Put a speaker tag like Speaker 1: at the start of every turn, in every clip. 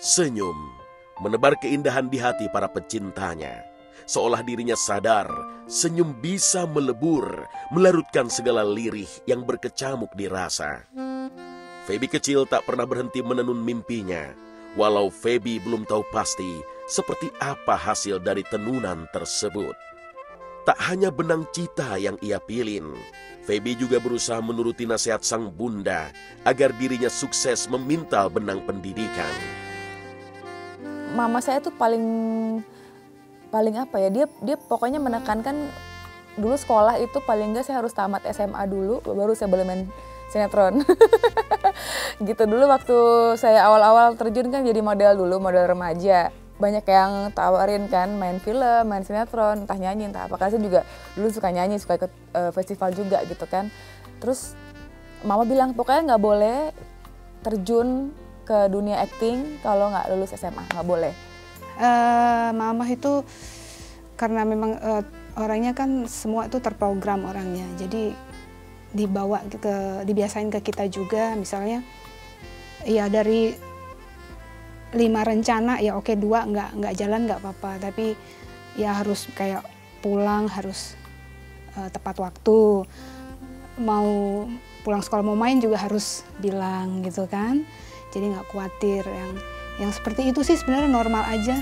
Speaker 1: Senyum menebar keindahan di hati para pecintanya. Seolah dirinya sadar, senyum bisa melebur, melarutkan segala lirih yang berkecamuk di rasa. Feby kecil tak pernah berhenti menenun mimpinya, walau Feby belum tahu pasti seperti apa hasil dari tenunan tersebut. Tak hanya benang cita yang ia pilih, Feby juga berusaha menuruti nasihat sang bunda agar dirinya sukses memintal benang pendidikan.
Speaker 2: Mama saya tuh paling apa ya, dia pokoknya menekankan dulu sekolah itu paling enggak saya harus tamat SMA dulu baru saya boleh main sinetron. Gitu dulu waktu saya awal-awal terjun kan jadi model dulu, model remaja. Banyak yang tawarin kan main film, main sinetron, entah nyanyi, entah apa. Karena saya juga dulu suka nyanyi, suka ikut festival juga gitu kan. Terus mama bilang pokoknya nggak boleh terjun ke dunia acting kalau nggak lulus SMA, nggak boleh.
Speaker 3: Mama itu karena memang orangnya kan semua itu terprogram orangnya, jadi dibiasain ke kita juga, misalnya ya dari 5 rencana ya oke 2 nggak jalan nggak apa-apa, tapi ya harus kayak pulang harus tepat waktu, mau pulang sekolah mau main juga harus bilang gitu kan, jadi nggak khawatir. Yang seperti itu sih sebenarnya normal aja.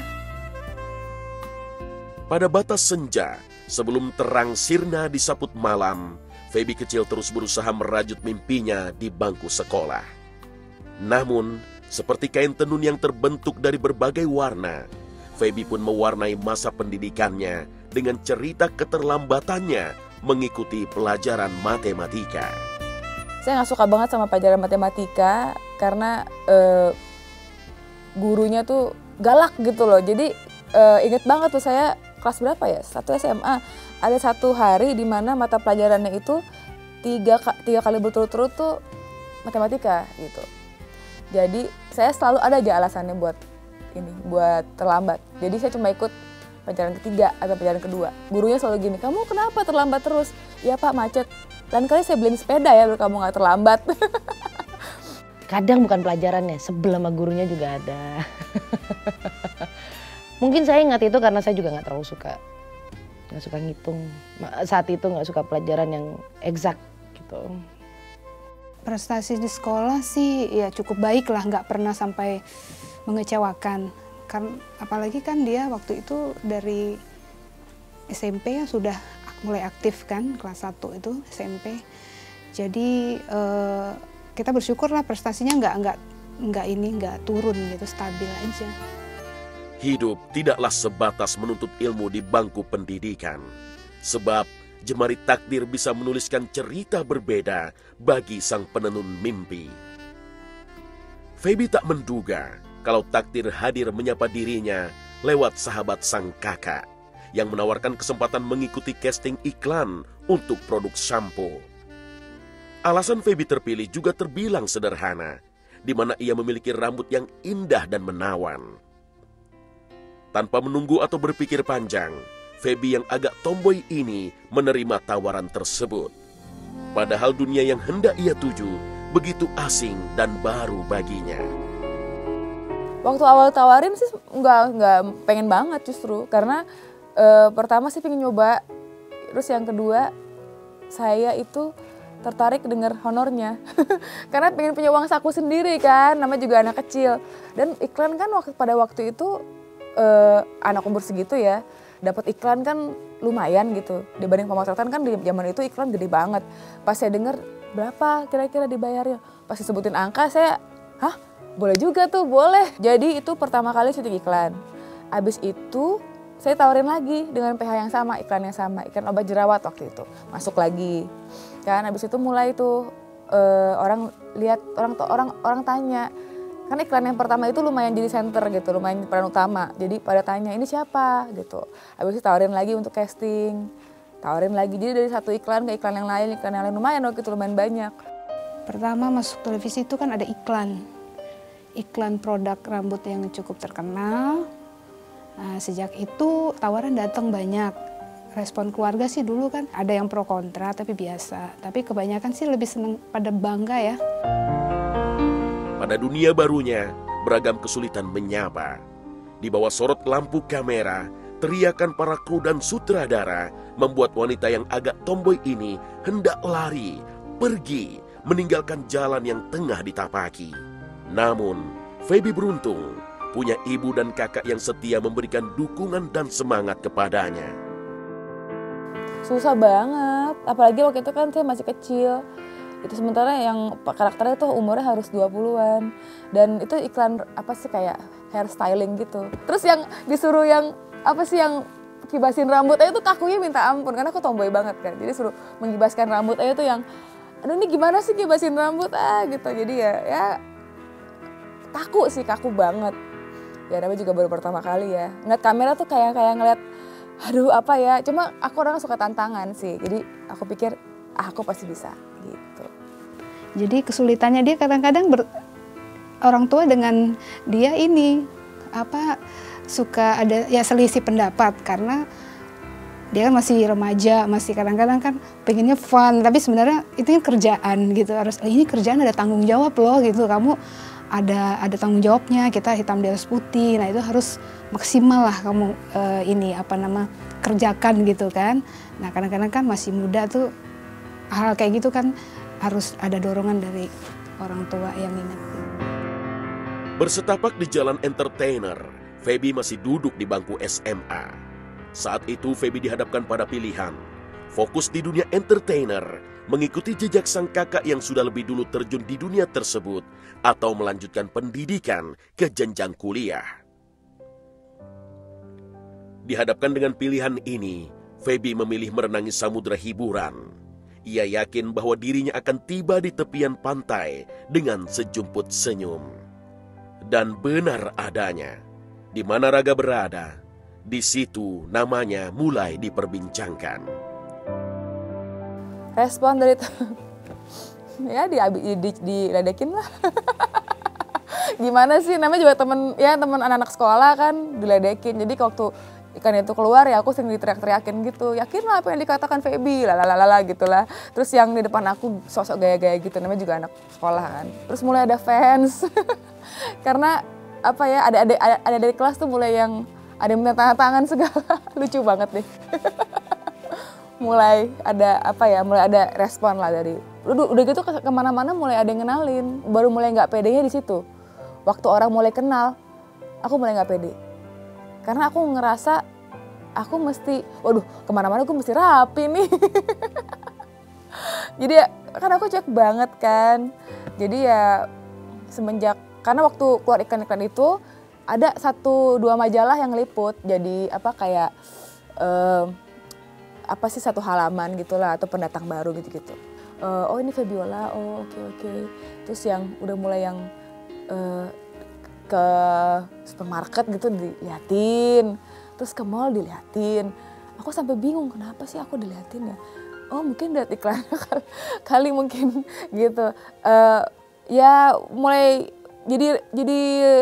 Speaker 1: Pada batas senja, sebelum terang sirna disaput malam, Feby kecil terus berusaha merajut mimpinya di bangku sekolah. Namun, seperti kain tenun yang terbentuk dari berbagai warna, Feby pun mewarnai masa pendidikannya dengan cerita keterlambatannya mengikuti pelajaran matematika.
Speaker 2: Saya nggak suka banget sama pelajaran matematika karena gurunya tuh galak gitu loh. Jadi inget banget tuh saya kelas berapa ya? 1 SMA. Ada satu hari di mana mata pelajarannya itu tiga kali berturut-turut tuh matematika gitu. Jadi saya selalu ada aja alasannya buat terlambat. Jadi saya cuma ikut pelajaran ketiga atau pelajaran kedua. Gurunya selalu gini, kamu kenapa terlambat terus? Ya Pak, macet. Lain kali saya beliin sepeda ya biar kamu nggak terlambat.
Speaker 4: Kadang bukan pelajarannya, sebel sama gurunya juga ada. Mungkin saya ingat itu karena saya juga nggak terlalu suka ngitung. Saat itu nggak suka pelajaran yang eksak gitu.
Speaker 3: Prestasi di sekolah sih ya cukup baik lah, nggak pernah sampai mengecewakan. Apalagi kan dia waktu itu dari SMP ya sudah mulai aktif kan, kelas 1 itu SMP. Jadi kita bersyukur lah prestasinya nggak turun gitu, stabil aja.
Speaker 1: Hidup tidaklah sebatas menuntut ilmu di bangku pendidikan. Sebab jemari takdir bisa menuliskan cerita berbeda bagi sang penenun mimpi. Feby tak menduga kalau takdir hadir menyapa dirinya lewat sahabat sang kakak yang menawarkan kesempatan mengikuti casting iklan untuk produk sampo. Alasan Feby terpilih juga terbilang sederhana, di mana ia memiliki rambut yang indah dan menawan. Tanpa menunggu atau berpikir panjang, Feby yang agak tomboy ini menerima tawaran tersebut. Padahal dunia yang hendak ia tuju begitu asing dan baru baginya.
Speaker 2: Waktu awal tawarin sih nggak pengen banget justru, karena pertama sih pengen nyoba, terus yang kedua saya itu tertarik dengar honornya. Karena pengen punya uang saku sendiri kan, namanya juga anak kecil. Dan iklan kan pada waktu itu anak umur segitu ya, dapat iklan kan lumayan gitu. Dibanding pemotretan kan di zaman itu iklan gede banget. Pas saya dengar berapa kira-kira dibayarnya, pas disebutin angka saya, hah boleh juga tuh, boleh. Jadi itu pertama kali syuting iklan. Abis itu saya tawarin lagi dengan PH yang sama, iklan yang sama, iklan obat jerawat waktu itu. Masuk lagi. Kan habis itu mulai tuh orang lihat, orang tanya. Kan iklan yang pertama itu lumayan jadi center gitu, lumayan peran utama. Jadi pada tanya, ini siapa gitu. Habis itu tawarin lagi untuk casting. Tawarin lagi, jadi dari satu iklan ke iklan yang lain lumayan waktu itu, lumayan banyak.
Speaker 3: Pertama masuk televisi itu kan ada iklan. Iklan produk rambut yang cukup terkenal. Nah, sejak itu tawaran datang banyak. Respon keluarga sih dulu kan ada yang pro kontra tapi biasa. Tapi kebanyakan sih lebih seneng pada bangga ya.
Speaker 1: Pada dunia barunya, beragam kesulitan menyapa. Di bawah sorot lampu kamera, teriakan para kru dan sutradara membuat wanita yang agak tomboy ini hendak lari, pergi, meninggalkan jalan yang tengah ditapaki. Namun, Feby beruntung punya ibu dan kakak yang setia memberikan dukungan dan semangat kepadanya.
Speaker 2: Susah banget, apalagi waktu itu kan saya masih kecil. Itu sementara yang karakternya tuh umurnya harus 20-an. Dan itu iklan apa sih kayak hairstyling gitu. Terus yang disuruh yang apa sih yang kibasin rambut aja tuh kakunya minta ampun. Karena aku tomboy banget kan. Jadi suruh mengibaskan rambut aja tuh yang aduh ini gimana sih kibasin rambut gitu. Jadi ya kaku banget. Ya namanya juga baru pertama kali ya. Ngeliat kamera tuh kayak ngeliat aduh apa ya. Cuma aku orang suka tantangan sih. Jadi aku pikir aku pasti bisa gitu.
Speaker 3: Jadi kesulitannya dia kadang-kadang orang tua dengan dia ini suka ada ya selisih pendapat karena dia kan masih remaja, masih kadang-kadang kan pengennya fun, tapi sebenarnya itu kan kerjaan gitu. Harus ini kerjaan ada tanggung jawab loh gitu. Kamu ada tanggung jawabnya, kita hitam di atas putih. Nah, itu harus maksimal lah kamu kerjakan gitu kan. Nah, kadang-kadang kan masih muda tuh hal kayak gitu kan harus ada dorongan dari orang tua yang ngingetin.
Speaker 1: Bersetapak di jalan entertainer, Feby masih duduk di bangku SMA. Saat itu Feby dihadapkan pada pilihan, fokus di dunia entertainer, mengikuti jejak sang kakak yang sudah lebih dulu terjun di dunia tersebut, atau melanjutkan pendidikan ke jenjang kuliah. Dihadapkan dengan pilihan ini, Feby memilih merenangi samudera hiburan. Ia yakin bahwa dirinya akan tiba di tepian pantai dengan sejumput senyum. Dan benar adanya, di mana Raga berada, di situ namanya mulai diperbincangkan.
Speaker 2: Respon dari ya diledekin lah. Gimana sih namanya juga temen anak-anak sekolah kan diledekin. Jadi waktu ikan itu keluar ya aku sering diteriak-teriakin gitu. Yakin lah apa yang dikatakan Feby lalalala gitulah. Terus yang di depan aku sosok gaya-gaya gitu namanya juga anak sekolah kan. Terus mulai ada fans. Karena apa ya ada dari kelas tuh mulai yang ada yang minta tanda tangan segala. Lucu banget deh. mulai ada respon lah dari udah gitu kemana-mana mulai ada yang kenalin. Baru mulai nggak pedenya di situ. Waktu orang mulai kenal, aku mulai nggak pede. Karena aku ngerasa aku mesti, kemana-mana aku mesti rapi nih. Jadi ya, kan aku cuek banget kan. Jadi ya semenjak, karena waktu keluar iklan-iklan itu ada 1-2 majalah yang liput. Jadi satu halaman gitulah atau pendatang baru gitu-gitu. Oh ini Febiola, oh oke. Terus yang udah mulai yang ke supermarket gitu diliatin, terus ke mall diliatin. Aku sampai bingung kenapa sih aku diliatin ya. Oh mungkin lihat iklan kali mungkin gitu. Ya mulai jadi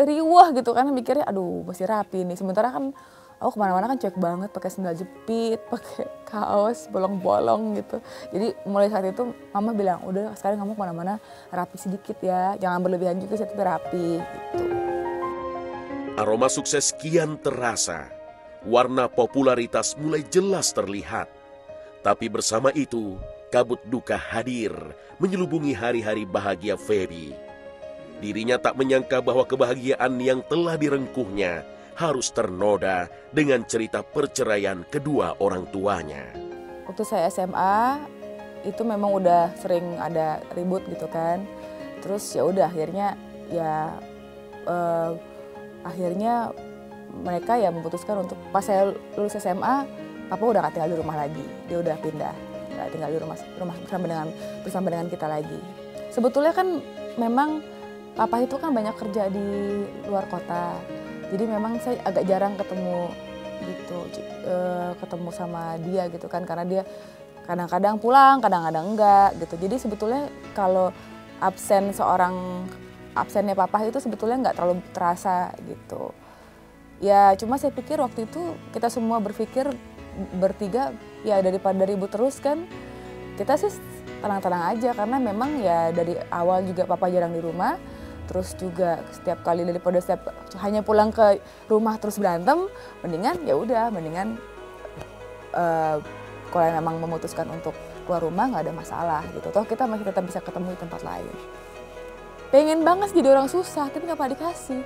Speaker 2: riwah gitu kan mikirnya aduh masih rapi nih. Sementara kan aku kemana-mana kan cuek banget pakai sandal jepit, pakai kaos bolong-bolong gitu. Jadi mulai saat itu mama bilang udah sekarang kamu kemana-mana rapi sedikit ya, jangan berlebihan juga sih tapi rapi gitu.
Speaker 1: Aroma sukses kian terasa, warna popularitas mulai jelas terlihat. Tapi bersama itu, kabut duka hadir, menyelubungi hari-hari bahagia Feby. Dirinya tak menyangka bahwa kebahagiaan yang telah direngkuhnya harus ternoda dengan cerita perceraian kedua orang tuanya.
Speaker 2: Waktu saya SMA, itu memang udah sering ada ribut gitu kan. Terus ya udah akhirnya mereka ya memutuskan untuk pas saya lulus SMA, papa udah gak tinggal di rumah lagi, dia udah pindah, gak tinggal di rumah bersama dengan kita lagi. Sebetulnya kan memang papa itu kan banyak kerja di luar kota, jadi memang saya agak jarang ketemu gitu, ketemu sama dia gitu kan, karena dia kadang-kadang pulang, kadang-kadang enggak gitu. Jadi sebetulnya kalau absennya papa itu sebetulnya nggak terlalu terasa gitu. Ya cuma saya pikir waktu itu kita semua berpikir bertiga ya daripada ribut terus kan, kita sih tenang-tenang aja karena memang ya dari awal juga papa jarang di rumah. terus juga setiap kali daripada setiap hanya pulang ke rumah terus berantem, mendingan ya udah, mendingan kalau memang memutuskan untuk keluar rumah nggak ada masalah gitu. Toh kita masih tetap bisa ketemu di tempat lain. Pengen banget jadi orang susah, tapi nggak pernah dikasih.